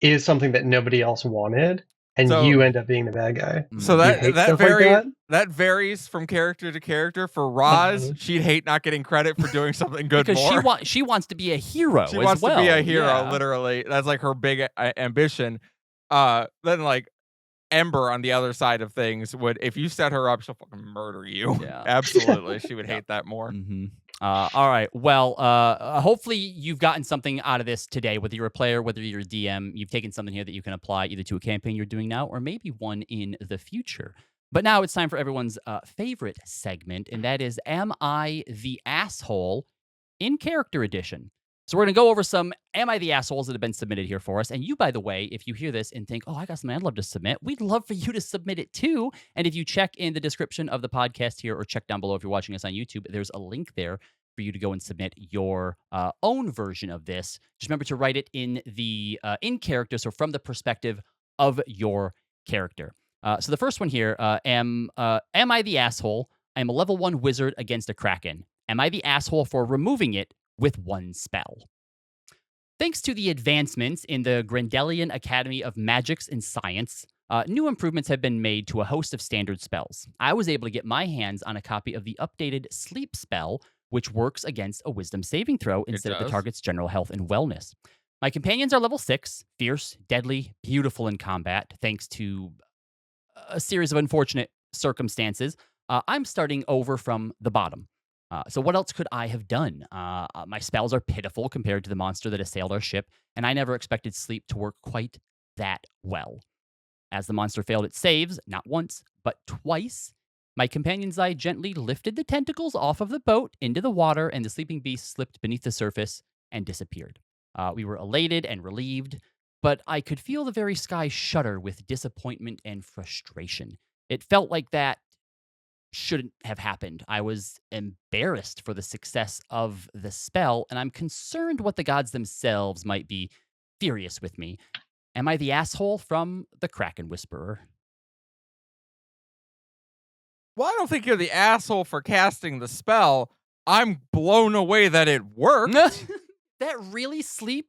is something that nobody else wanted? and So- you end up being the bad guy. So You that hate that stuff like very that? that varies from character to character. For Roz, Mhm. she'd hate not getting credit for doing something good because more. she wants to be a hero. She as wants to be well. a hero, Yeah. literally. That's like her big ambition. Then like Ember on the other side of things would, if you set her up, she'll fucking murder you. Yeah. Absolutely, she would Yeah. hate that more. Mm-hmm. All right. Well, hopefully you've gotten something out of this today. Whether you're a player, whether you're a DM, you've taken something here that you can apply either to a campaign you're doing now or maybe one in the future. But now it's time for everyone's favorite segment, and that is Am I the Asshole in Character Edition. So we're going to go over some Am I the Assholes that have been submitted here for us. And you, by the way, if you hear this and think, oh, I got something I'd love to submit, we'd love for you to submit it too. And if you check in the description of the podcast here or check down below if you're watching us on YouTube, there's a link there for you to go and submit your own version of this. Just remember to write it in the in character, so from the perspective of your character. So the first one here, am I the asshole? I am a level 1 wizard against a kraken. Am I the asshole for removing it with 1 spell? Thanks to the advancements in the Grendelian Academy of Magics and Science, new improvements have been made to a host of standard spells. I was able to get my hands on a copy of the updated sleep spell, which works against a wisdom saving throw instead of the does. target's general health and wellness. My companions are level 6, fierce, deadly, beautiful in combat, thanks to a series of unfortunate circumstances. I'm starting over from the bottom. So what else could I have done? My spells are pitiful compared to the monster that assailed our ship, and I never expected sleep to work quite that well. As the monster failed its saves, not once, but twice, my companions and I gently lifted the tentacles off of the boat into the water, and the sleeping beast slipped beneath the surface and disappeared. We were elated and relieved, but I could feel the very sky shudder with disappointment and frustration. It felt like that shouldn't have happened. I was embarrassed for the success of the spell, and I'm concerned what the gods themselves might be furious with me. Am I the asshole from the Kraken Whisperer? Well, I don't think you're the asshole for casting the spell. I'm blown away that it worked. That really sleep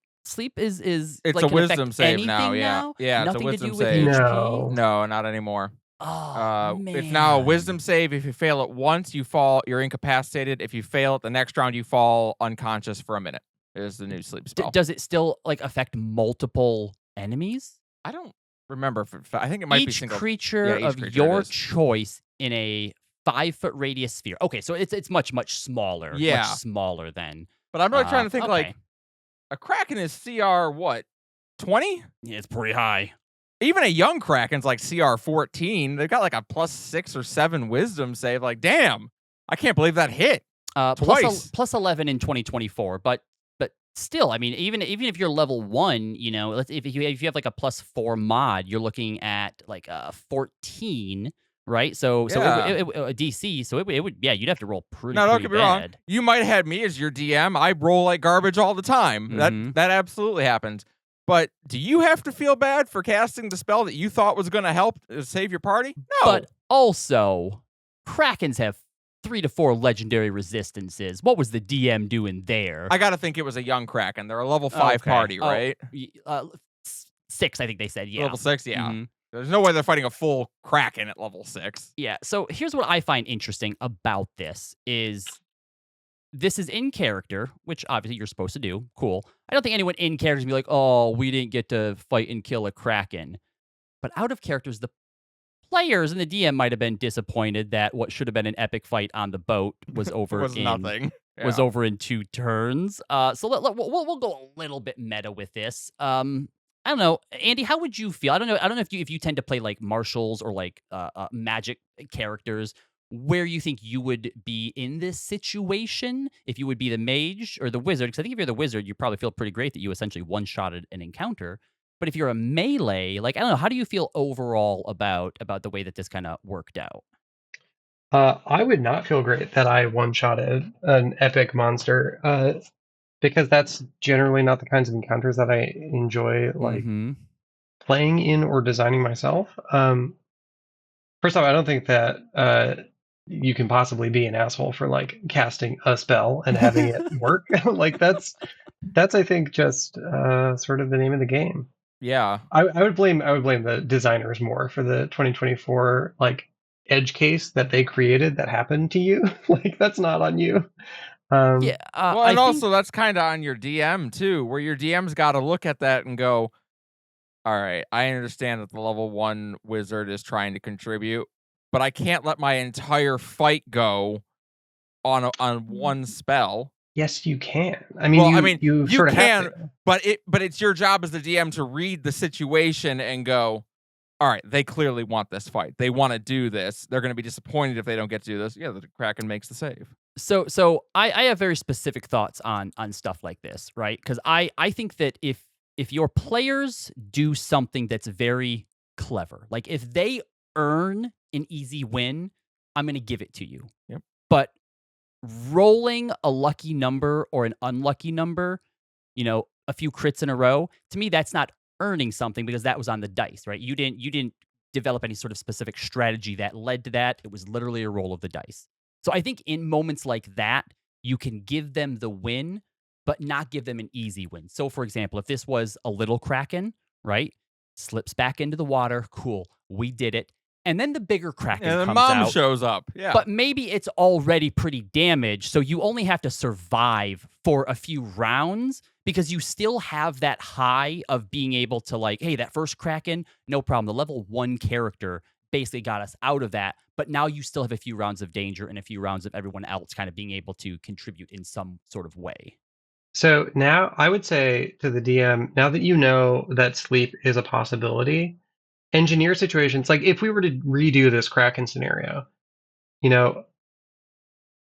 is It's like, a can affect wisdom save now, anything yeah. now? Yeah, it's a Nothing wisdom to do with save. HP? No. No, not anymore. Oh, man. It's now a wisdom save. If you fail it once, you're incapacitated. If you fail it the next round, you fall unconscious for a minute. Is the new sleep spell. Does it still like affect multiple enemies? I don't remember. I think it might be Each single. creature each of creature it your is. choice in a 5-foot radius sphere. Okay, so it's much smaller. Yeah. Much smaller than. But I'm really trying to think okay. like a Kraken is CR what? 20? Yeah, it's pretty high. Even a young Kraken's like CR 14. They've got like a +6 or 7 wisdom save. Like, damn, I can't believe that hit. Twice. Plus 11 in 2024, but still, I mean, even if you're level 1, you know, if you have like a +4 mod, you're looking at like 14, right? So Yeah. it a DC, so it would you'd have to roll pretty. Now, don't pretty get me wrong. bad. You might have had me as your DM. I roll like garbage all the time. Mhm. That absolutely happens. But do you have to feel bad for casting the spell that you thought was going to help save your party? No. But also, Krakens have 3 to 4 legendary resistances. What was the DM doing there? I got to think it was a young Kraken. They're a level 5 Okay. party, Oh, right? 6, I think they said. Yeah. Level 6, yeah. Mhm. There's no way they're fighting a full Kraken at level 6. Yeah. So here's what I find interesting about this is in character, which obviously you're supposed to do. Cool. I don't think anyone in character is gonna be like, oh, we didn't get to fight and kill a Kraken. But out of characters, the players and the DM might have been disappointed that what should have been an epic fight on the boat was over was in nothing. was Yeah. over in 2 turns. So we'll go a little bit meta with this. I don't know, Andy. How would you feel? I don't know if you tend to play like martials or like magic characters. Where you think you would be in this situation, if you would be the mage or the wizard? Because I think if you're the wizard, you probably feel pretty great that you essentially one-shotted an encounter. But if you're a melee, like I don't know, how do you feel overall about the way that this kind of worked out? I would not feel great that I one-shotted an epic monster, because that's generally not the kinds of encounters that I enjoy like Mhm. playing in or designing myself. First off, I don't think that you can possibly be an asshole for like casting a spell and having it work. Like that's I think just sort of the name of the game. Yeah. I would blame the designers more for the 2024 like edge case that they created that happened to you. Like that's not on you. Yeah, Well, I and think also that's kind of on your DM too, where your DM's got to look at that and go, all right, I understand that the level 1 wizard is trying to contribute, but I can't let my entire fight go on one spell. Yes, you can. I mean, Well, I mean, you you sort of have can, to. but it's your job as the DM to read the situation and go, all right, they clearly want this fight. They want to do this. They're going to be disappointed if they don't get to do this. Yeah, the Kraken makes the save. so. I have very specific thoughts on stuff like this, right? Because I think that if your players do something that's very clever, like if they earn an easy win, I'm going to give it to you. Yep. But rolling a lucky number or an unlucky number, a few crits in a row, to me that's not earning something because that was on the dice, right? You didn't develop any sort of specific strategy that led to that. It was literally a roll of the dice. So I think in moments like that, you can give them the win, but not give them an easy win. So for example, if this was a little Kraken, right? Slips back into the water, cool. We did it. And then the bigger Kraken And then comes mom out. shows up. Yeah. But maybe it's already pretty damaged, so you only have to survive for a few rounds because you still have that high of being able to like, hey, that first Kraken, no problem. The level 1 character basically got us out of that, but now you still have a few rounds of danger and a few rounds of everyone else kind of being able to contribute in some sort of way. So now I would say to the DM, now that you know that sleep is a possibility, engineer situations like if we were to redo this Kraken scenario, you know,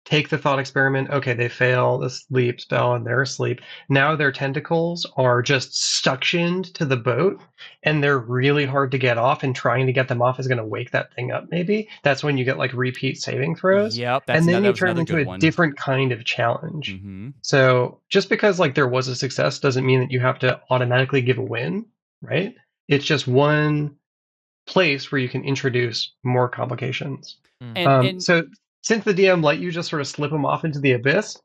take the thought experiment. Okay, they fail the sleep spell and they're asleep. Now their tentacles are just suctioned to the boat and they're really hard to get off, and trying to get them off is going to wake that thing up maybe. That's when you get like repeat saving throws. Yep, And then that you was turn another into good a one. different kind of challenge. Mm-hmm. So just because like there was a success doesn't mean that you have to automatically give a win, right? It's just one place where you can introduce more complications. And So since the DM let you just sort of slip them off into the abyss,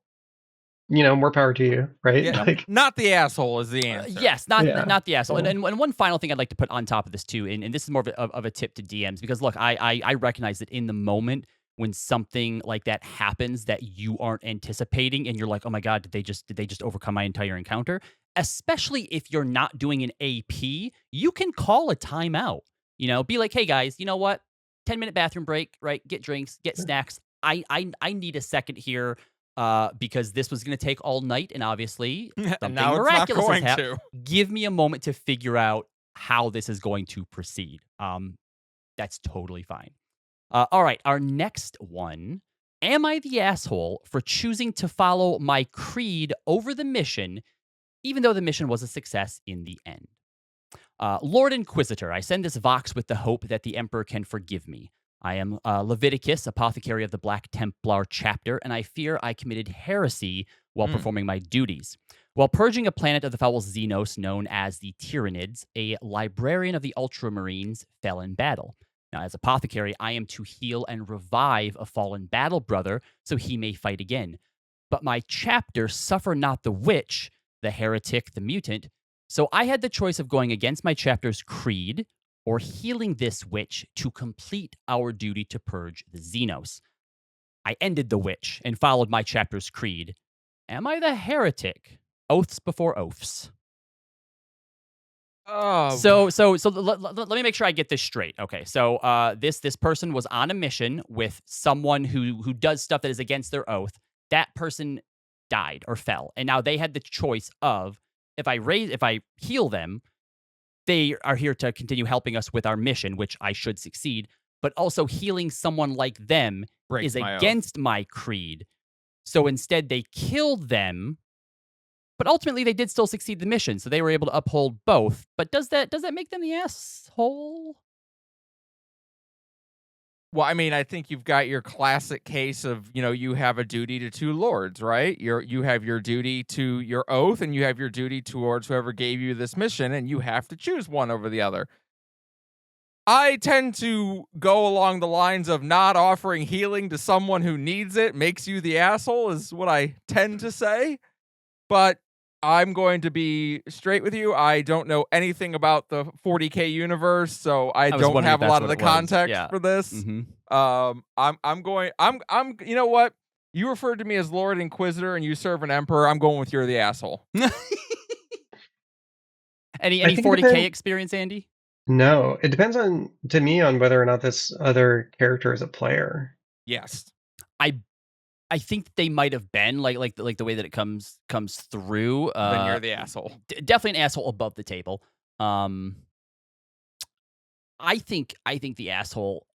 more power to you, right? Yeah, Like, not the asshole is the answer. yes, not Yeah. not the asshole. Yeah. And one final thing I'd like to put on top of this too, and this is more of a tip to DMs because look, I recognize that in the moment when something like that happens that you aren't anticipating, and you're like, oh my god, did they just overcome my entire encounter? Especially if you're not doing an AP, you can call a timeout. Be like, hey guys, you know what? 10-minute bathroom break, right? Get drinks, get snacks. I need a second here because this was going to take all night, and obviously And something now it's not miraculous has going happened. to. Give me a moment to figure out how this is going to proceed. That's totally fine. All right, our next one. Am I the asshole for choosing to follow my creed over the mission, even though the mission was a success in the end? Lord Inquisitor, I send this Vox with the hope that the Emperor can forgive me. I am Leviticus, apothecary of the Black Templar chapter, and I fear I committed heresy while performing my duties. While purging a planet of the foul Xenos known as the Tyranids, a librarian of the Ultramarines fell in battle. Now, as apothecary, I am to heal and revive a fallen battle brother so he may fight again. But my chapter, Suffer Not the Witch, the heretic, the mutant, so I had the choice of going against my chapter's creed or healing this witch to complete our duty to purge the Xenos. I ended the witch and followed my chapter's creed. Am I the heretic? Oaths before oaths. Oh. So let me make sure I get this straight. Okay, so this person was on a mission with someone who does stuff that is against their oath. That person died or fell, and now they had the choice of if I heal them, they are here to continue helping us with our mission, which I should succeed. But also healing someone like them Breaks is my oath. against my creed. So instead, they killed them. But ultimately, they did still succeed the mission, so they were able to uphold both. But does that make them the asshole? Well, I mean, I think you've got your classic case of, you have a duty to two lords, right? You have your duty to your oath, and you have your duty towards whoever gave you this mission, and you have to choose one over the other. I tend to go along the lines of not offering healing to someone who needs it makes you the asshole, is what I tend to say. But I'm going to be straight with you. I don't know anything about the 40K universe, so I was don't wondering have if a that's lot what of the it was. context Yeah. for this. Mhm. I'm you know what? You referred to me as Lord Inquisitor and you serve an emperor. I'm going with you're the asshole. Any I think it 40K depends. experience, Andy? No, it depends to me on whether or not this other character is a player. Yes. I think they might have been like the way that it comes through. Then you're the asshole. Definitely an asshole above the table. I think the asshole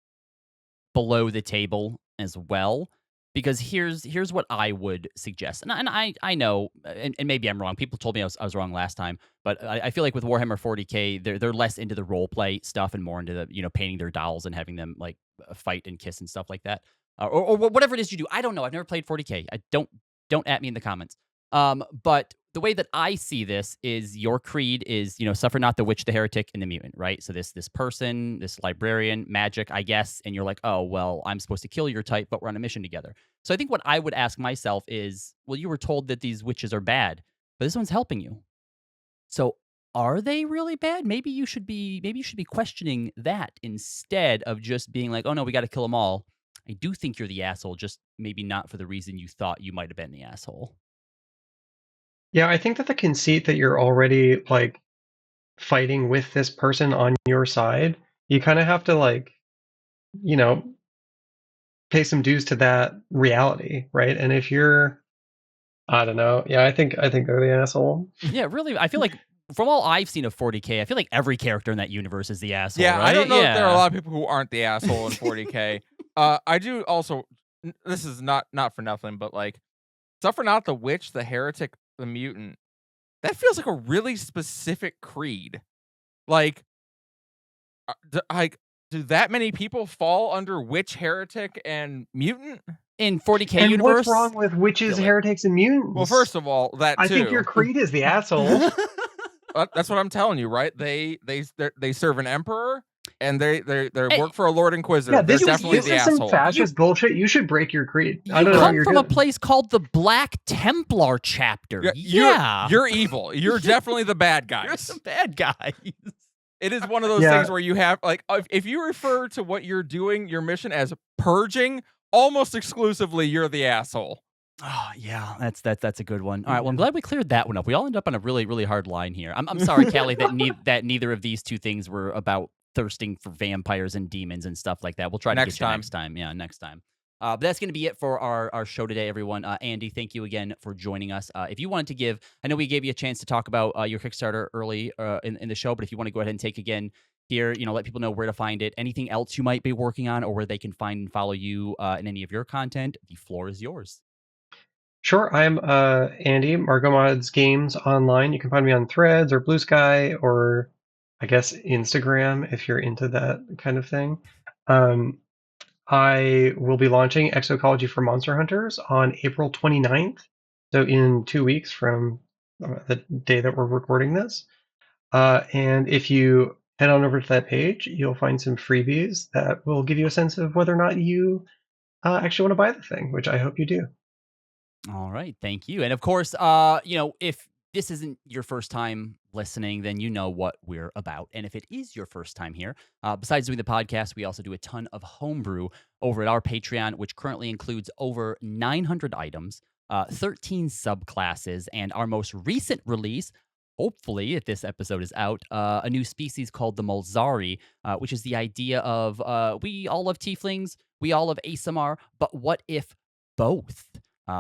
below the table as well, because here's what I would suggest, and I know, and maybe I'm wrong. People told me I was wrong last time, but I feel like with Warhammer 40K, they're less into the role play stuff and more into the painting their dolls and having them like fight and kiss and stuff like that, or whatever it is you do. I don't know. I've never played 40K. I don't at me in the comments. But the way that I see this is your creed is, suffer not the witch, the heretic, and the mutant, right? So this person, this librarian, magic, I guess, and you're like, oh, well, I'm supposed to kill your type, but we're on a mission together. So I think what I would ask myself is, well, you were told that these witches are bad, but this one's helping you. So are they really bad? Maybe you should be questioning that instead of just being like, oh no, we got to kill them all. I do think you're the asshole, just maybe not for the reason you thought you might have been the asshole. Yeah, I think that the conceit that you're already like fighting with this person on your side, you kind of have to like, you know, pay some dues to that reality, right? And if you're, I don't know, yeah, I think they're the asshole. Yeah, really, I feel like from all I've seen of 40K, I feel like every character in that universe is the asshole, Yeah, right? I don't know that there are a lot of people who aren't the asshole in 40K. I do also. This is not for nothing, but like, suffer not the witch, the heretic, the mutant. That feels like a really specific creed. Like, do that many people fall under witch, heretic, and mutant? In 40K And universe, what's wrong with witches, Billy. heretics, and mutants? Well, first of all, that too. I think your creed is the asshole. That's what I'm telling you, right? They serve an emperor, and they work for a Lord Inquisitor. Yeah, They're this definitely is the some asshole. fascist bullshit. You should break your creed. I You don't know what come you're from a doing. place called the Black Templar chapter. Yeah. You're evil. You're definitely the bad You're guys. some bad guys. It is one of those things where you have like, if you refer to what you're doing, your mission, as purging, almost exclusively, you're the asshole. Oh, yeah, that's a good one. All right, well, I'm glad we cleared that one up. We all end up on a really, really hard line here. I'm sorry, Kali, that neither of these two things were about thirsting for vampires and demons and stuff like that. We'll try to get you next time. Yeah, next time. But that's going to be it for our show today, everyone. Andy, thank you again for joining us. If you wanted to give, I know we gave you a chance to talk about your Kickstarter early in the show, but if you want to go ahead and take again here, let people know where to find it, anything else you might be working on, or where they can find and follow you in any of your content, the floor is yours. Sure, I'm Andie, MargoModsGames online. You can find me on Threads or BlueSky or I guess Instagram if you're into that kind of thing. I will be launching Exocology for Monster Hunters on April 29th, so in 2 weeks from the day that we're recording this. And if you head on over to that page, you'll find some freebies that will give you a sense of whether or not you actually want to buy the thing, which I hope you do. All right, thank you. And of course, if this isn't your first time listening, then you know what we're about. And if it is your first time here, besides doing the podcast, we also do a ton of homebrew over at our Patreon, which currently includes over 900 items, 13 subclasses, and our most recent release, hopefully, if this episode is out, a new species called the Mulzari, which is the idea of we all love tieflings, we all love ASMR, but what if both?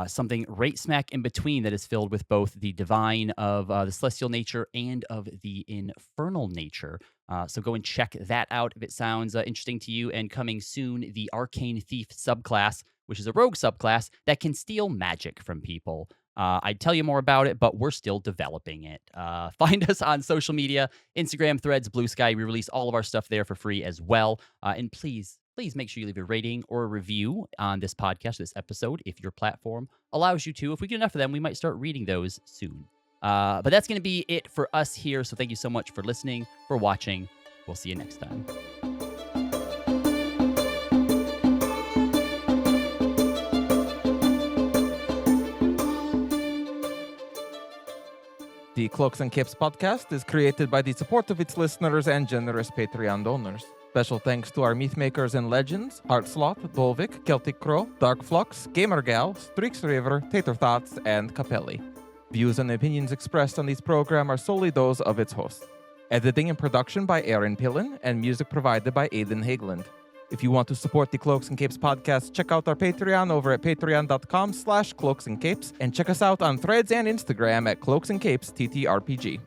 Something right smack in between that is filled with both the divine of the celestial nature and of the infernal nature. So go and check that out if it sounds interesting to you. And coming soon, the Arcane Thief subclass, which is a rogue subclass that can steal magic from people. I'd tell you more about it, but we're still developing it. Find us on social media, Instagram, Threads, BlueSky. We release all of our stuff there for free as well. And please make sure you leave a rating or a review on this podcast, this episode, if your platform allows you to. If we get enough of them, we might start reading those soon. But that's going to be it for us here. So thank you so much for listening, for watching. We'll see you next time. The Cloaks and Capes podcast is created by the support of its listeners and generous Patreon donors. Special thanks to our myth makers and legends, Heartslot, Dolvik, Celtic Crow, Dark Flux, Gamergal, Streaks River, Tater Thoughts, and Capelli. Views and opinions expressed on this program are solely those of its host. Editing and production by Aaron Pillen, and music provided by Aidan Hageland. If you want to support the Cloaks and Capes podcast, check out our Patreon over at patreon.com/cloaksandcapes, and check us out on Threads and Instagram at Cloaks and Capes TTRPG.